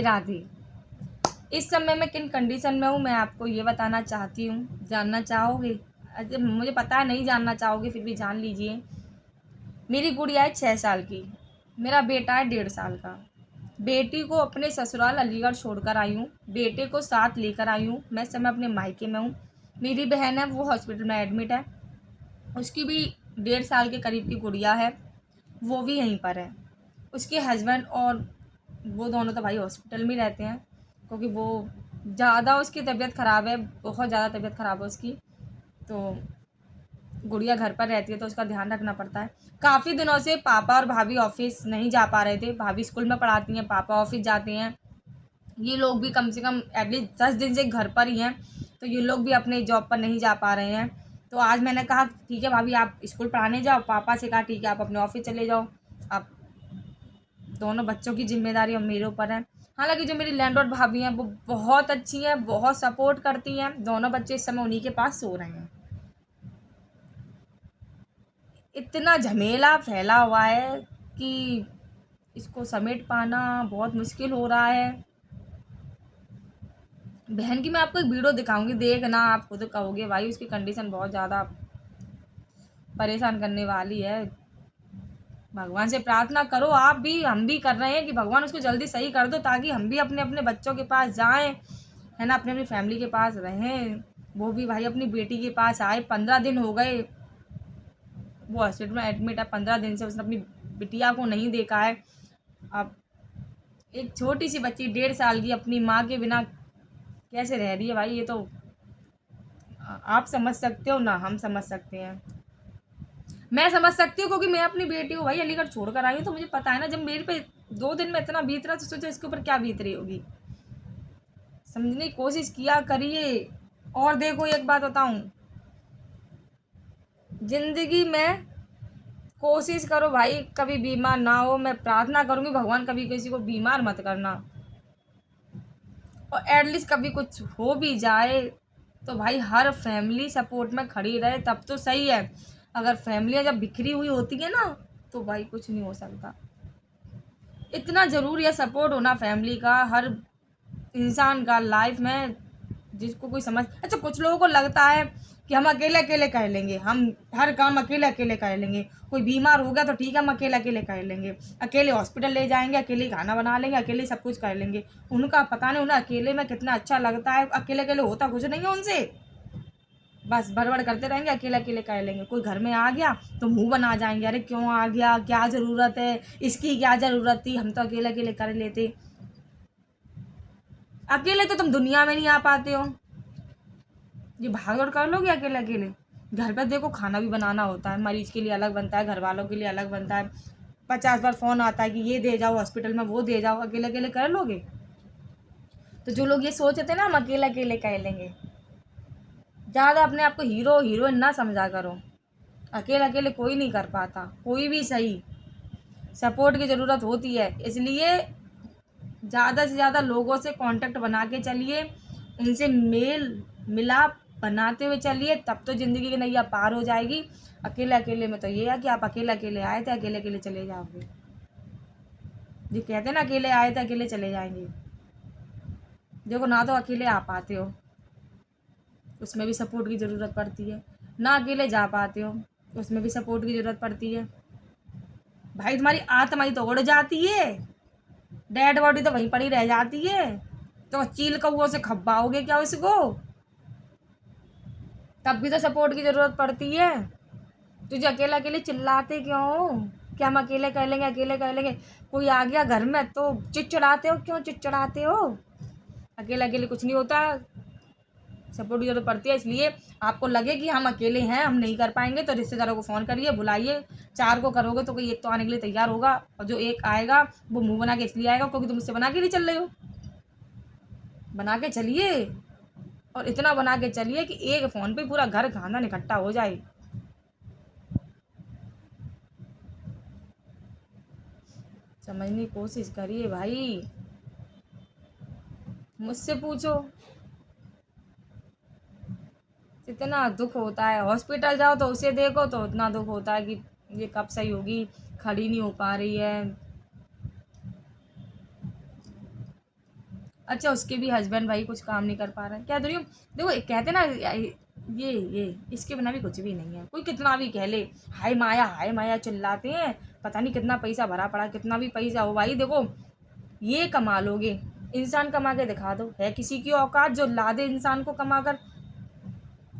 राधे। इस समय मैं किन कंडीशन में हूँ मैं आपको ये बताना चाहती हूँ, जानना चाहोगे? अच्छा, मुझे पता है नहीं जानना चाहोगे, फिर भी जान लीजिए। मेरी गुड़िया है 6 साल की, मेरा बेटा है 1.5 साल का। बेटी को अपने ससुराल अलीगढ़ छोड़कर आई हूँ, बेटे को साथ लेकर आई हूँ। मैं इस समय अपने मायके में हूँ। मेरी बहन है, वो हॉस्पिटल में एडमिट है। उसकी भी 1.5 साल के करीब की गुड़िया है, वो भी यहीं पर है। उसके हस्बैंड और वो दोनों तो भाई हॉस्पिटल में रहते हैं, क्योंकि वो ज़्यादा उसकी तबीयत ख़राब है, बहुत ज़्यादा तबीयत ख़राब है उसकी। तो गुड़िया घर पर रहती है तो उसका ध्यान रखना पड़ता है। काफ़ी दिनों से पापा और भाभी ऑफिस नहीं जा पा रहे थे। भाभी स्कूल में पढ़ाती हैं, पापा ऑफिस जाते हैं। ये लोग भी कम से कम एटलीस्ट 10 दिन से घर पर ही हैं, तो ये लोग भी अपने जॉब पर नहीं जा पा रहे हैं। तो आज मैंने कहा ठीक है भाभी, आप स्कूल पढ़ाने जाओ। पापा से कहा ठीक है, आप अपने ऑफिस चले जाओ। आप दोनों बच्चों की जिम्मेदारी अब मेरे ऊपर है। हालांकि जो मेरी लैंडलॉर्ड भाभी हैं वो बहुत अच्छी हैं, बहुत सपोर्ट करती हैं। दोनों बच्चे इस समय उन्हीं के पास सो रहे हैं। इतना झमेला फैला हुआ है कि इसको समेट पाना बहुत मुश्किल हो रहा है। बहन की मैं आपको एक वीडियो दिखाऊंगी, देखना, आप खुद कहोगे भाई उसकी कंडीशन बहुत ज़्यादा परेशान करने वाली है। भगवान से प्रार्थना करो, आप भी, हम भी कर रहे हैं कि भगवान उसको जल्दी सही कर दो, ताकि हम भी अपने अपने बच्चों के पास जाएं, है ना, अपने अपनी फैमिली के पास रहें। वो भी भाई अपनी बेटी के पास आए। 15 दिन हो गए वो हॉस्पिटल में एडमिट है, 15 दिन से उसने अपनी बिटिया को नहीं देखा है। अब एक छोटी सी बच्ची 1.5 साल की अपनी माँ के बिना कैसे रह रही है भाई, ये तो आप समझ सकते हो ना, हम समझ सकते हैं। मैं समझ सकती हूँ क्योंकि मैं अपनी बेटी को भाई अलीगढ़ छोड़ कर आई हूँ, तो मुझे पता है ना, जब मेरे पे 2 दिन में इतना बीत रहा तो सोचो इसके ऊपर क्या बीत रही होगी। समझने की कोशिश किया करिए। और देखो एक बात बताऊं, जिंदगी में कोशिश करो भाई कभी बीमार ना हो। मैं प्रार्थना करूंगी भगवान कभी किसी को बीमार मत करना। और एटलीस्ट कभी कुछ हो भी जाए तो भाई हर फैमिली सपोर्ट में खड़ी रहे, तब तो सही है। अगर फैमिलियां जब बिखरी हुई होती है ना, तो भाई कुछ नहीं हो सकता। इतना ज़रूरी है सपोर्ट होना फैमिली का हर इंसान का लाइफ में, जिसको कोई समझ। अच्छा, कुछ लोगों को लगता है कि हम अकेले अकेले कर लेंगे, हम हर काम अकेले अकेले कर लेंगे। कोई बीमार हो गया तो ठीक है, हम अकेले अकेले कर लेंगे, अकेले हॉस्पिटल ले जाएंगे, अकेले खाना बना लेंगे, अकेले सब कुछ कर लेंगे। उनका पता नहीं उन्हें अकेले में कितना अच्छा लगता है। अकेले अकेले होता कुछ नहीं है उनसे, बस बड़बड़ करते रहेंगे, अकेले अकेले कर लेंगे। कोई घर में आ गया तो मुंह बना जाएंगे, अरे क्यों आ गया, क्या ज़रूरत है इसकी, क्या ज़रूरत थी, हम तो अकेले अकेले कर लेते। अकेले तो तुम दुनिया में नहीं आ पाते हो, ये भाग दौड़ कर लोगे अकेले अकेले। घर पर देखो खाना भी बनाना होता है, मरीज के लिए अलग बनता है, घर वालों के लिए अलग बनता है। 50 बार फ़ोन आता है कि ये दे जाओ हॉस्पिटल में, वो दे जाओ। अकेले अकेले कर लोगे? तो जो लोग ये सोचते हैं ना हम अकेले अकेले कर लेंगे, ज़्यादा अपने आप को हीरो हीरोइन ना समझा करो। अकेले अकेले कोई नहीं कर पाता, कोई भी सही। सपोर्ट की ज़रूरत होती है, इसलिए ज़्यादा से ज़्यादा लोगों से कांटेक्ट बना के चलिए, उनसे मेल मिलाप बनाते हुए चलिए, तब तो ज़िंदगी की नैया पार हो जाएगी। अकेले अकेले में तो ये है कि आप अकेले अकेले आए थे, अकेले अकेले चले जाओगे। ये कहते हैं ना, अकेले आए थे अकेले चले जाएंगे। देखो ना, तो अकेले आ पाते हो, उसमें भी सपोर्ट की ज़रूरत पड़ती है। ना अकेले जा पाते हो, उसमें भी सपोर्ट की ज़रूरत पड़ती है। भाई तुम्हारी आत्मा ही तो उड़ जाती है, डेड बॉडी तो वहीं पड़ी रह जाती है। तो चील कौओं से खपाओगे क्या उसको? तब भी तो सपोर्ट की ज़रूरत पड़ती है। तुझे अकेला अकेले चिल्लाते क्यों हो कि हम अकेले कर लेंगे, अकेले कर लेंगे? कोई आ गया घर में तो चिड़चिड़ाते हो, क्यों चिड़चिड़ाते हो? अकेले अकेले कुछ नहीं होता, सपोर्ट की जरूरत पड़ती है। इसलिए आपको लगे कि हम अकेले हैं, हम नहीं कर पाएंगे, तो रिश्तेदारों को फ़ोन करिए, बुलाइए। 4 को करोगे तो कोई एक तो आने के लिए तैयार होगा, और जो एक आएगा वो मुंह बना के इसलिए आएगा क्योंकि तुम उससे बना के नहीं चल रहे हो। बना के चलिए, और इतना बना के चलिए कि एक फ़ोन पे पूरा घर खानदान इकट्ठा हो जाए। समझने की कोशिश करिए भाई, मुझसे पूछो। इतना दुख होता है, हॉस्पिटल जाओ तो उसे देखो तो इतना दुख होता है कि ये कब सही होगी, खड़ी नहीं हो पा रही है। अच्छा, उसके भी हस्बैंड भाई कुछ काम नहीं कर पा रहे हैं, क्या रही हूँ। देखो कहते ना, ये इसके बिना भी कुछ भी नहीं है, कोई कितना भी कह ले, हाय माया चिल्लाते हैं, पता नहीं कितना पैसा भरा पड़ा, कितना भी पैसा हो भाई, देखो ये कमा लोगे, इंसान कमा के दिखा दो, है किसी की औकात जो ला दे इंसान को कमा कर।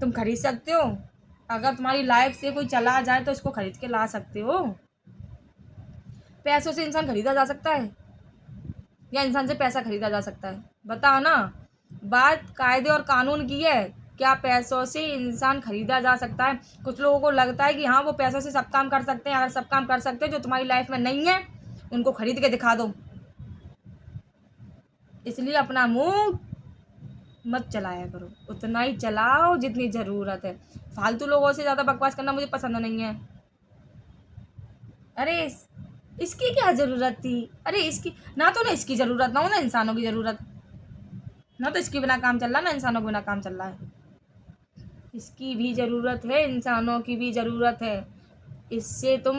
तुम खरीद सकते हो, अगर तुम्हारी लाइफ से कोई चला जाए तो उसको खरीद के ला सकते हो। पैसों से इंसान खरीदा जा सकता है या इंसान से पैसा खरीदा जा सकता है, बताओ ना। बात कायदे और कानून की है, क्या पैसों से इंसान खरीदा जा सकता है। कुछ लोगों को लगता है कि हाँ वो पैसों से सब काम कर सकते हैं, अगर सब काम कर सकते हैं जो तुम्हारी लाइफ में नहीं है उनको खरीद के दिखा दो। इसलिए अपना मुंह मत चलाया करो, उतना ही चलाओ जितनी ज़रूरत है। फालतू लोगों से ज़्यादा बकवास करना मुझे पसंद नहीं है। अरे इसकी क्या ज़रूरत थी, अरे इसकी ना इसकी ज़रूरत ना हो ना इंसानों की ज़रूरत, ना तो इसके बिना काम चल रहा ना इंसानों के बिना काम चल रहा है। इसकी भी ज़रूरत है, इंसानों की भी ज़रूरत है। इससे तुम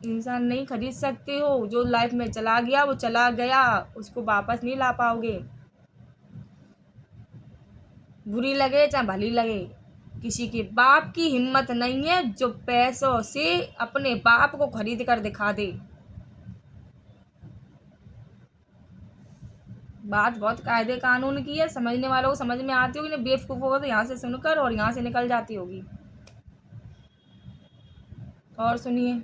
इंसान नहीं खरीद सकते हो, जो लाइफ में चला गया वो चला गया, उसको वापस नहीं ला पाओगे। बुरी लगे चाहे भली लगे, किसी के बाप की हिम्मत नहीं है जो पैसों से अपने बाप को खरीद कर दिखा दे। बात बहुत कायदे कानून की है, समझने वालों को समझ में आती होगी, नहीं बेवकूफ़ों को तो यहाँ से सुनकर और यहाँ से निकल जाती होगी। और सुनिए,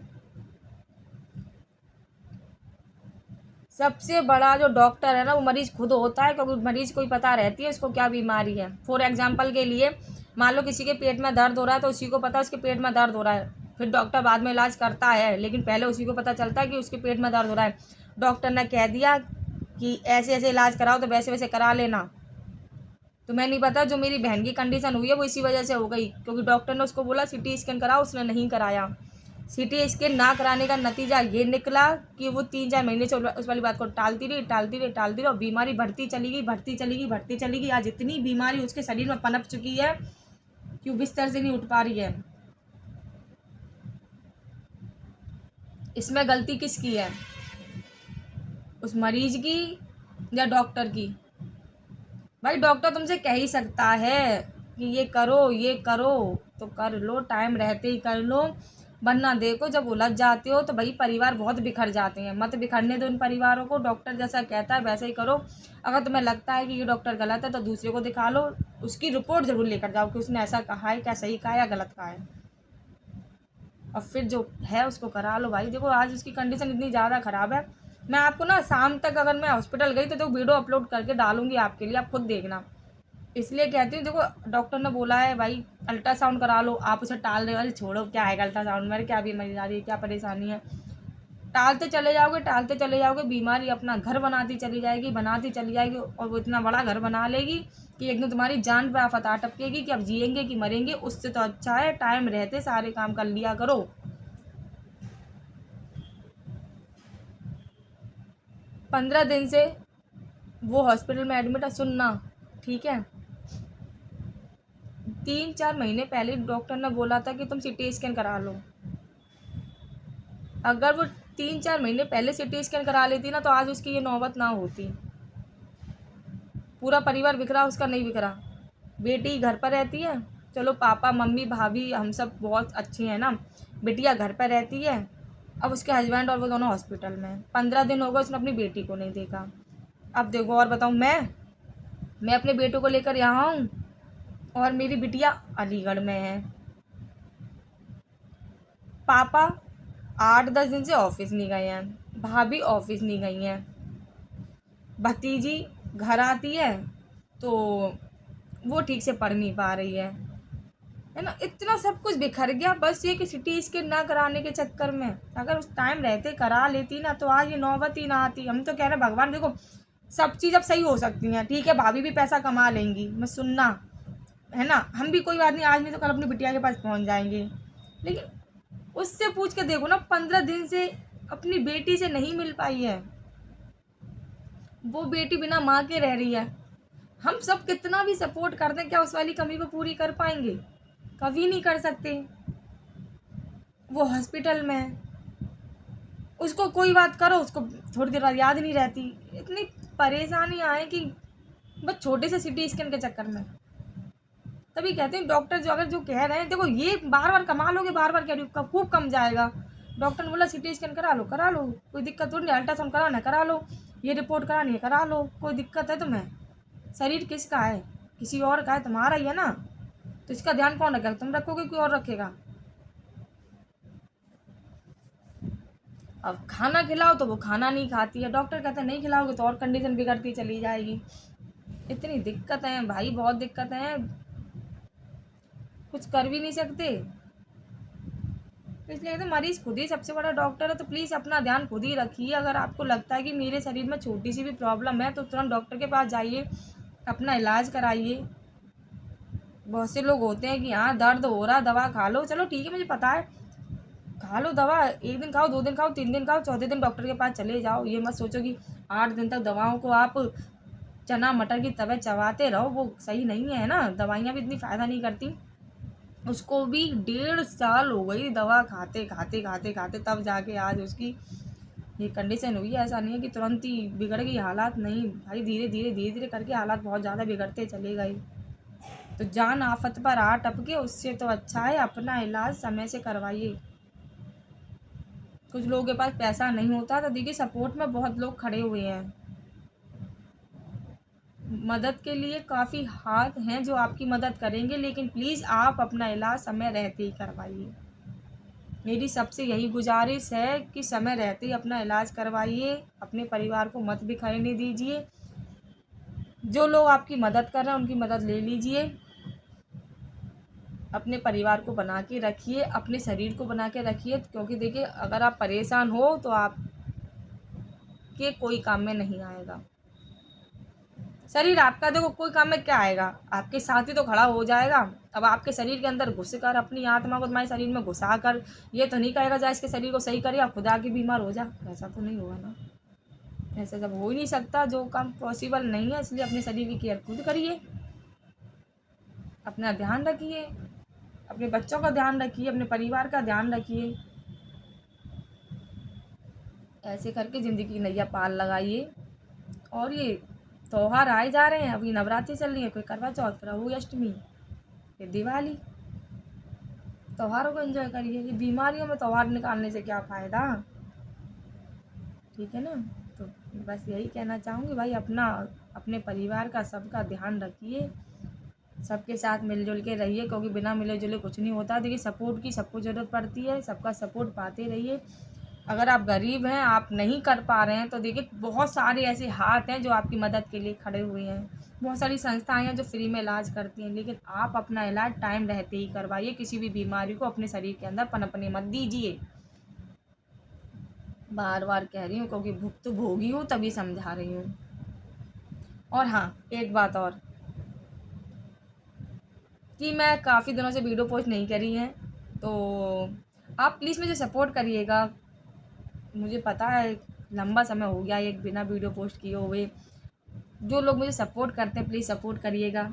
सबसे बड़ा जो डॉक्टर है ना वो मरीज खुद होता है, क्योंकि मरीज को ही पता रहती है उसको क्या बीमारी है। फॉर एग्जाम्पल के लिए, मान लो किसी के पेट में दर्द हो रहा है तो उसी को पता है उसके पेट में दर्द हो रहा है, फिर डॉक्टर बाद में इलाज करता है, लेकिन पहले उसी को पता चलता है कि उसके पेट में दर्द हो रहा है। डॉक्टर ने कह दिया कि ऐसे ऐसे इलाज कराओ तो वैसे वैसे करा लेना। तुम्हें नहीं पता जो मेरी बहन की कंडीशन हुई है वो इसी वजह से हो गई, क्योंकि डॉक्टर ने उसको बोला सिटी स्कैन कराओ, उसने नहीं कराया। सिटी स्कैन ना कराने का नतीजा ये निकला कि वो 3-4 महीने से उस वाली बात को टालती रही और बीमारी बढ़ती चली गई। आज इतनी बीमारी उसके शरीर में पनप चुकी है कि वो बिस्तर से नहीं उठ पा रही है। इसमें गलती किसकी है, उस मरीज की या डॉक्टर की। भाई डॉक्टर तुमसे कह ही सकता है कि ये करो तो कर लो, टाइम रहते ही कर लो, वरना देखो जब उलझ जाते हो तो भाई परिवार बहुत बिखर जाते हैं। मत बिखरने दो इन परिवारों को, डॉक्टर जैसा कहता है वैसे ही करो। अगर तुम्हें लगता है कि ये डॉक्टर गलत है तो दूसरे को दिखा लो, उसकी रिपोर्ट ज़रूर लेकर जाओ कि उसने ऐसा कहा है, क्या सही कहा है या गलत कहा है, और फिर जो है उसको करा लो। भाई देखो आज उसकी कंडीशन इतनी ज़्यादा ख़राब है, मैं आपको ना शाम तक अगर मैं हॉस्पिटल गई तो वीडियो अपलोड करके डालूंगी आपके लिए, आप खुद देखना। इसलिए कहती हूँ, देखो डॉक्टर ने बोला है भाई अल्ट्रासाउंड करा लो, आप उसे टाल रहे हो, अरे छोड़ो क्या है अल्ट्रासाउंड में, क्या बीमारी आ रही है, क्या परेशानी है। टालते चले जाओगे, बीमारी अपना घर बनाती चली जाएगी और वो इतना बड़ा घर बना लेगी कि एक दिन तुम्हारी जान पे आफत आ टपकेगी कि अब जिएंगे कि मरेंगे। उससे तो अच्छा है टाइम रहते सारे काम कर लिया करो। 15 दिन से वो हॉस्पिटल में एडमिट है, सुनना ठीक है। 3-4 महीने पहले डॉक्टर ने बोला था कि तुम सिटी स्कैन करा लो। अगर वो 3-4 महीने पहले सिटी स्कैन करा लेती ना तो आज उसकी ये नौबत ना होती। पूरा परिवार बिखरा, उसका नहीं बिखरा। बेटी घर पर रहती है, चलो पापा मम्मी भाभी हम सब बहुत अच्छे हैं ना, बिटिया घर पर रहती है। अब उसके हस्बैंड और वो दोनों हॉस्पिटल में, 15 दिन हो गए उसने अपनी बेटी को नहीं देखा। अब देखो और बताऊँ, मैं अपने बेटों को लेकर यहाँ हूँ और मेरी बिटिया अलीगढ़ में है। पापा 8-10 दिन से ऑफिस नहीं गए हैं, भाभी ऑफिस नहीं गई हैं, भतीजी घर आती है तो वो ठीक से पढ़ नहीं पा रही है ना। इतना सब कुछ बिखर गया बस ये कि सिटी स्कैन ना कराने के चक्कर में। अगर उस टाइम रहते करा लेती ना तो आज ये नौबत ही ना आती। हम तो कह रहे हैं भगवान देखो सब चीज़ अब सही हो सकती हैं, ठीक है भाभी भी पैसा कमा लेंगी, मैं सुनना है ना, हम भी कोई बात नहीं आज नहीं तो कल अपनी बिटिया के पास पहुंच जाएंगे। लेकिन उससे पूछ के देखो ना, 15 दिन से अपनी बेटी से नहीं मिल पाई है, वो बेटी बिना माँ के रह रही है। हम सब कितना भी सपोर्ट कर दें क्या उस वाली कमी को पूरी कर पाएंगे, कभी नहीं कर सकते। वो हॉस्पिटल में है, उसको कोई बात करो उसको थोड़ी देर बाद याद नहीं रहती। इतनी परेशानी आए कि बस छोटे से सिटी स्कैन के चक्कर में। तभी कहते हैं डॉक्टर जो अगर जो कह रहे हैं, देखो ये बार बार कमा लोगे, बार बार कह रही हूँ खूब कम जाएगा। डॉक्टर ने बोला सिटी स्कैन करा लो, कोई दिक्कत तो नहीं, अल्ट्रासाउंड कराना है करा लो, ये रिपोर्ट करानी है करा लो, कोई दिक्कत है तुम्हें? शरीर किसका है? किसी और का है? तुम्हारा ही है ना, तो इसका ध्यान कौन रखेगा? तुम रखोगे कोई और रखेगा? अब खाना खिलाओ तो वो खाना नहीं खाती है, डॉक्टर कहते हैं नहीं खिलाओगे तो और कंडीशन बिगड़ती चली जाएगी। इतनी दिक्कतें हैं भाई, बहुत दिक्कतें हैं, कुछ कर भी नहीं सकते। तो इसलिए कहते हैं मरीज़ खुद ही सबसे बड़ा डॉक्टर है, तो प्लीज़ अपना ध्यान खुद ही रखिए। अगर आपको लगता है कि मेरे शरीर में छोटी सी भी प्रॉब्लम है तो तुरंत डॉक्टर के पास जाइए, अपना इलाज कराइए। बहुत से लोग होते हैं कि हाँ दर्द हो रहा, दवा खा लो, चलो ठीक है मुझे पता है, खा लो दवा, 1 दिन खाओ, 2 दिन खाओ, 3 दिन खाओ, चौथे दिन डॉक्टर के पास चले जाओ। ये मत सोचो कि 8 दिन तक दवाओं को आप चना मटर की तरह चबाते रहो, वो सही नहीं है ना। दवाइयाँ भी इतनी फ़ायदा नहीं करती। उसको भी 1.5 साल हो गई दवा खाते खाते खाते खाते, तब जाके आज उसकी ये कंडीशन हुई है। ऐसा नहीं है कि तुरंत ही बिगड़ गई हालात, नहीं भाई, धीरे धीरे धीरे धीरे करके हालात बहुत ज़्यादा बिगड़ते चले गए। तो जान आफत पर आ टपके, उससे तो अच्छा है अपना इलाज समय से करवाइए। कुछ लोगों के पास पैसा नहीं होता तो देखिए सपोर्ट में बहुत लोग खड़े हुए हैं, मदद के लिए काफ़ी हाथ हैं जो आपकी मदद करेंगे, लेकिन प्लीज़ आप अपना इलाज समय रहते ही करवाइए। मेरी सबसे यही गुजारिश है कि समय रहते ही अपना इलाज करवाइए, अपने परिवार को मत बिखरने दीजिए। जो लोग आपकी मदद कर रहे हैं उनकी मदद ले लीजिए, अपने परिवार को बना के रखिए, अपने शरीर को बना के रखिए, क्योंकि देखिए अगर आप परेशान हो तो आपके कोई काम में नहीं आएगा। शरीर आपका देखो कोई काम में क्या आएगा, आपके साथ ही तो खड़ा हो जाएगा। अब आपके शरीर के अंदर घुस कर अपनी आत्मा को तुम्हारे शरीर में घुसा कर ये तो नहीं कहेगा जा इसके शरीर को सही करिए, खुदा की बीमार हो जा, ऐसा तो नहीं होगा ना। ऐसा जब हो ही नहीं सकता, जो काम पॉसिबल नहीं है, इसलिए अपने शरीर की केयर खुद करिए, अपना ध्यान रखिए, अपने बच्चों का ध्यान रखिए, अपने परिवार का ध्यान रखिए। ऐसे करके ज़िंदगी की नैया पार लगाइए। और ये त्योहार आए जा रहे हैं, अभी नवरात्रि चल रही है, कोई करवा चौथ, प्रभु अष्टमी, फिर दिवाली, त्योहारों को एंजॉय करिए। ये बीमारियों में त्योहार निकालने से क्या फ़ायदा, ठीक है ना। तो बस यही कहना चाहूँगी भाई, अपना अपने परिवार का सबका ध्यान रखिए, सबके साथ मिलजुल के रहिए, क्योंकि बिना मिले जुले कुछ नहीं होता। देखिए सपोर्ट की सबको ज़रूरत पड़ती है, सबका सपोर्ट पाते रहिए। अगर आप गरीब हैं, आप नहीं कर पा रहे हैं, तो देखिए बहुत सारे ऐसे हाथ हैं जो आपकी मदद के लिए खड़े हुए हैं, बहुत सारी संस्थाएं हैं जो फ्री में इलाज करती हैं, लेकिन आप अपना इलाज टाइम रहते ही करवाइए। किसी भी बीमारी को अपने शरीर के अंदर पनपने मत दीजिए। बार बार कह रही हूँ क्योंकि भुक्तभोगी हूँ, तभी समझा रही हूँ। और हाँ, एक बात और कि मैं काफ़ी दिनों से वीडियो पोस्ट नहीं करी है, तो आप प्लीज़ मुझे सपोर्ट करिएगा। मुझे पता है लंबा समय हो गया एक बिना वीडियो पोस्ट किए हुए। जो लोग मुझे सपोर्ट करते हैं प्लीज़ सपोर्ट करिएगा,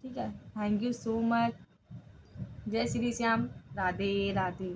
ठीक है। Thank you so much. जय श्री श्याम, राधे राधे।